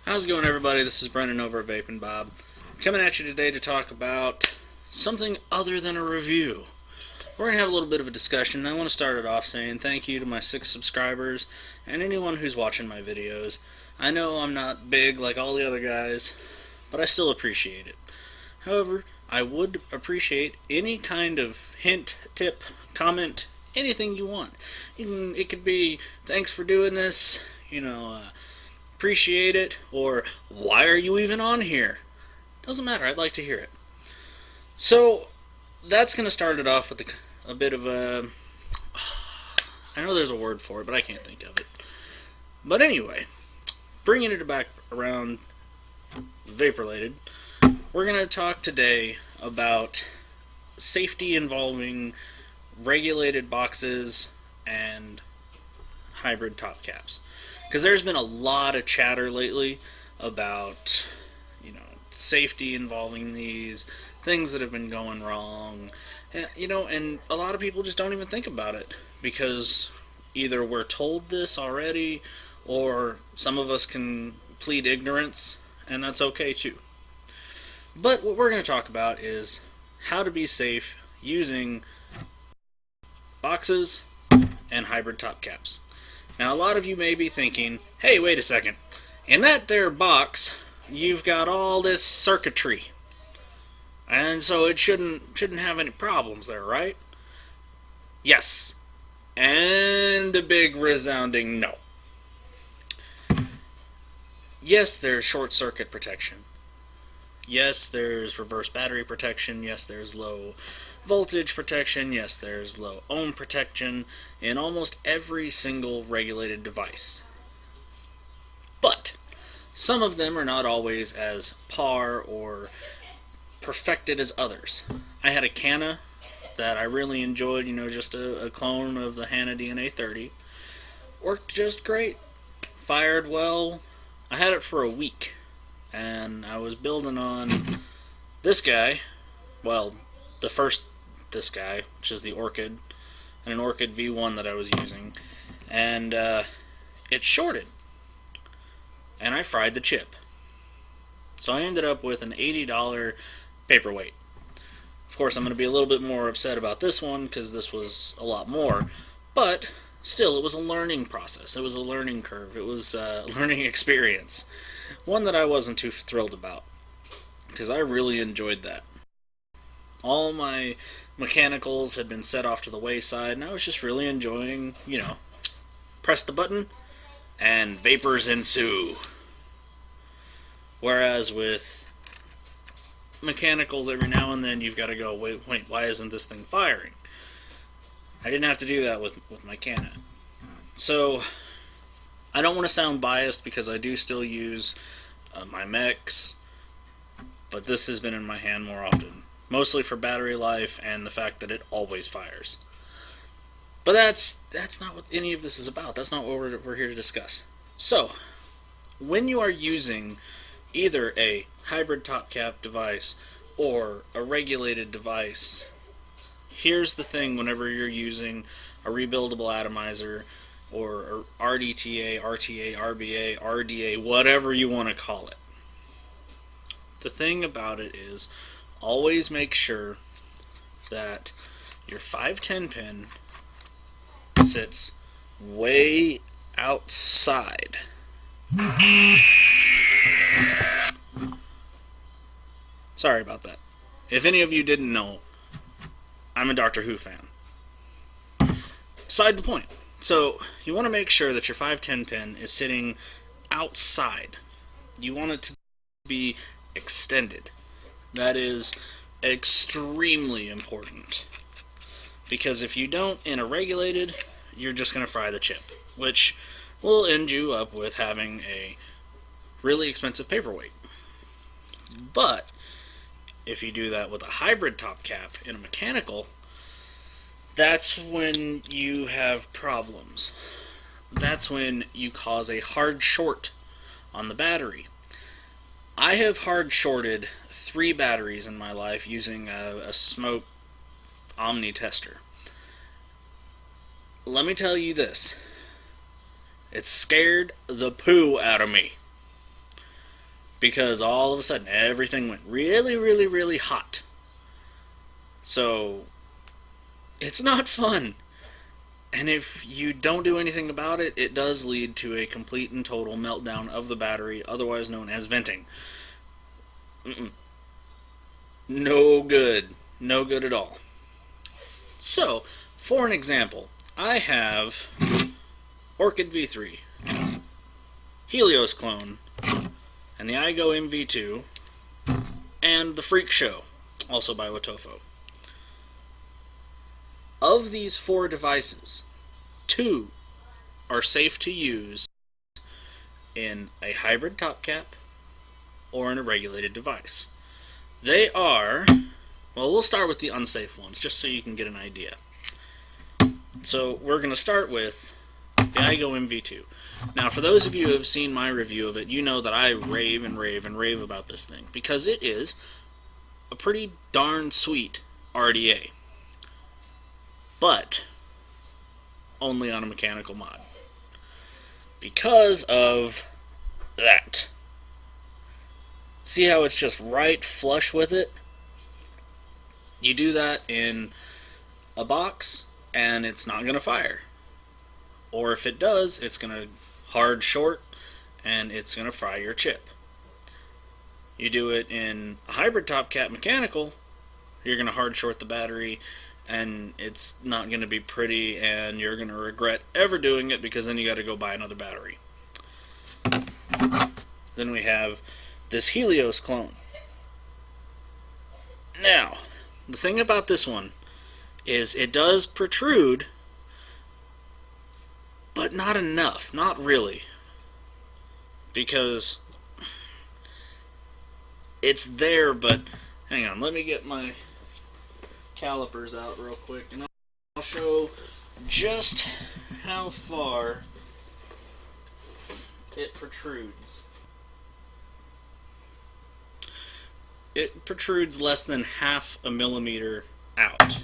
How's it going, everybody? This is Brendan over at Vape and Bob. I'm coming at you today to talk about something other than a review. We're going to have a little bit of a discussion. I want to start it off saying thank you to my 6 subscribers and anyone who's watching my videos. I know I'm not big like all the other guys, but I still appreciate it. However, I would appreciate any kind of hint, tip, comment, anything you want. It could be, thanks for doing this, appreciate it, or why are you even on here? Doesn't matter, I'd like to hear it. So, that's going to start it off with a bit of a... I know there's a word for it, but I can't think of it. But anyway, bringing it back around vape-related, we're going to talk today about safety involving regulated boxes and hybrid top caps. Because there's been a lot of chatter lately about, safety involving these, things that have been going wrong, and a lot of people just don't even think about it because either we're told this already or some of us can plead ignorance, and that's okay too. But what we're going to talk about is how to be safe using boxes and hybrid top caps. Now, a lot of you may be thinking, hey, wait a second. In that there box, you've got all this circuitry. And so it shouldn't have any problems there, right? Yes. And a big resounding no. Yes, there's short circuit protection. Yes, there's reverse battery protection. Yes, there's low voltage protection. Yes, there's low ohm protection in almost every single regulated device. But some of them are not always as par or perfected as others. I had a Canna that I really enjoyed, just a clone of the Hanna DNA 30. Worked just great. Fired well. I had it for a week. And I was building on this guy, this guy, which is the Orchid, and an Orchid V1 that I was using, and it shorted, and I fried the chip. So I ended up with an $80 paperweight. Of course, I'm going to be a little bit more upset about this one because this was a lot more, but still, it was a learning process. It was a learning curve. It was a learning experience. One that I wasn't too thrilled about, because I really enjoyed that. All my mechanicals had been set off to the wayside, and I was just really enjoying, press the button, and vapors ensue. Whereas with mechanicals, every now and then you've got to go, wait, why isn't this thing firing? I didn't have to do that with my Canna. So, I don't want to sound biased because I do still use my mechs, but this has been in my hand more often. Mostly for battery life and the fact that it always fires. But that's not what any of this is about. That's not what we're here to discuss. So, when you are using either a hybrid top cap device or a regulated device, here's the thing whenever you're using a rebuildable atomizer or RDTA, RTA, RBA, RDA, whatever you want to call it. The thing about it is, always make sure that your 510 pin sits way outside. Sorry about that. If any of you didn't know, I'm a Doctor Who fan. Beside the point. So, you want to make sure that your 510 pin is sitting outside. You want it to be extended. That is extremely important. Because if you don't in a regulated, you're just going to fry the chip, which will end you up with having a really expensive paperweight. But if you do that with a hybrid top cap in a mechanical, that's when you have problems. That's when you cause a hard short on the battery. I have hard shorted 3 batteries in my life using a smoke Omni tester. Let me tell you this. It scared the poo out of me. because all of a sudden everything went really, really, really hot. So it's not fun. And if you don't do anything about it, it does lead to a complete and total meltdown of the battery, otherwise known as venting. Mm-mm. No good. No good at all. So, for an example, I have Orchid V3, Helios clone, and the iGo MV2, and the Freak Show, also by Watofo. Of these 4 devices, 2 are safe to use in a hybrid top cap or in a regulated device. They are, well, we'll start with the unsafe ones, just so you can get an idea. So we're going to start with the iGo MV2. Now, for those of you who have seen my review of it, you know that I rave and rave and rave about this thing, because it is a pretty darn sweet RDA. But only on a mechanical mod. Because of that. See how it's just right flush with it? You do that in a box, and it's not going to fire. Or if it does, it's going to hard short, and it's going to fry your chip. You do it in a hybrid top cap mechanical, you're going to hard short the battery, and it's not going to be pretty, and you're going to regret ever doing it, because then you got to go buy another battery. Then we have this Helios clone. Now, the thing about this one is it does protrude, but not enough, not really, because it's there, but hang on, let me get my calipers out real quick, and I'll show just how far it protrudes. It protrudes less than half a millimeter out.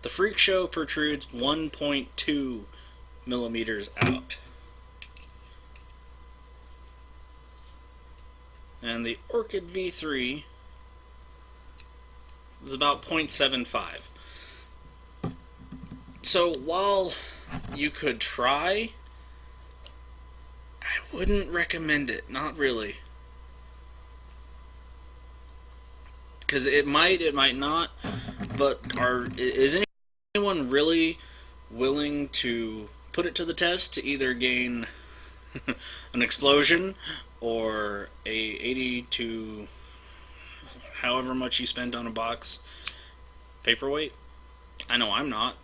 The Freak Show protrudes 1.2 millimeters out. And the Orchid V3 is about 0.75. So while you could try, I wouldn't recommend it. Not really. Because it might not, but is anyone really willing to put it to the test to either gain an explosion or a 80 to however much you spend on a box paperweight? I know I'm not.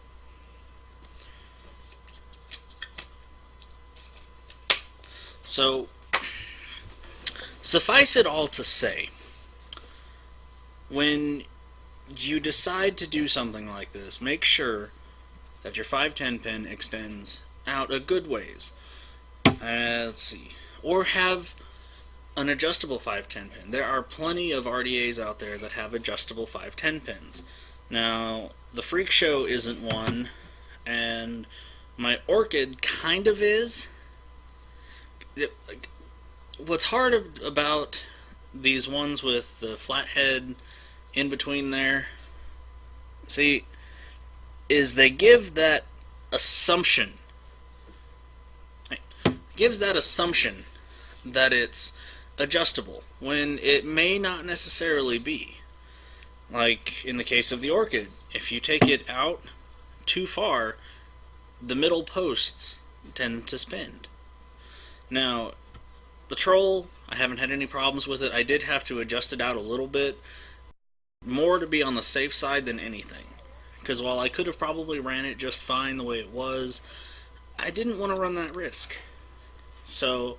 So, suffice it all to say, when you decide to do something like this, make sure that your 510 pin extends out a good ways. Let's see. Or have an adjustable 510 pin. There are plenty of RDAs out there that have adjustable 510 pins. Now, the Freak Show isn't one, and my Orchid kind of is. What's hard about these ones with the flat head in between there, see, is they give that assumption. Gives that assumption that it's adjustable when it may not necessarily be. Like in the case of the Orchid, if you take it out too far, the middle posts tend to spin. Now, the Troll, I haven't had any problems with it. I did have to adjust it out a little bit, more to be on the safe side than anything. Because while I could have probably ran it just fine the way it was, I didn't want to run that risk. So,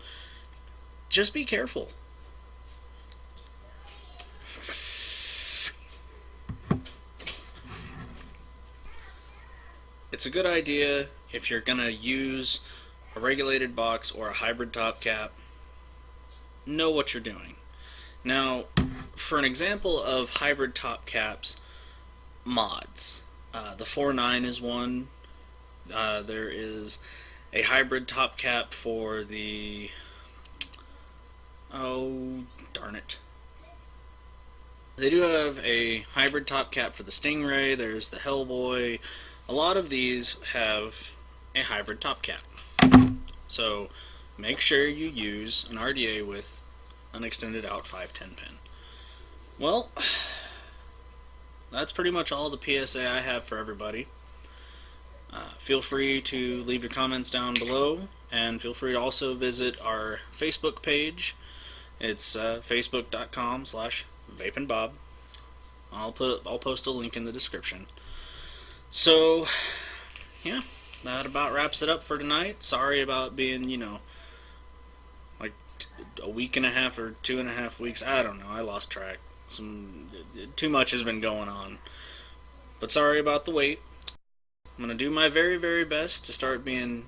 just be careful. It's a good idea if you're going to use a regulated box or a hybrid top cap, know what you're doing. Now, for an example of hybrid top caps mods, the 4.9 is one. There is a hybrid top cap for the... Oh, darn it. They do have a hybrid top cap for the Stingray. There's the Hellboy. A lot of these have a hybrid top cap. So make sure you use an RDA with an extended out 510 pin. Well, that's pretty much all the PSA I have for everybody. Feel free to leave your comments down below, and feel free to also visit our Facebook page. It's facebook.com/vapeandbob. I'll post a link in the description. So, yeah, that about wraps it up for tonight. Sorry about being, like a week and a half or 2.5 weeks. I don't know. I lost track. Too much has been going on. But sorry about the wait. I'm going to do my very, very best to start being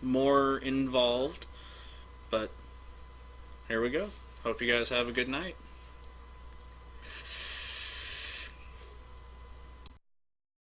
more involved. But here we go. Hope you guys have a good night.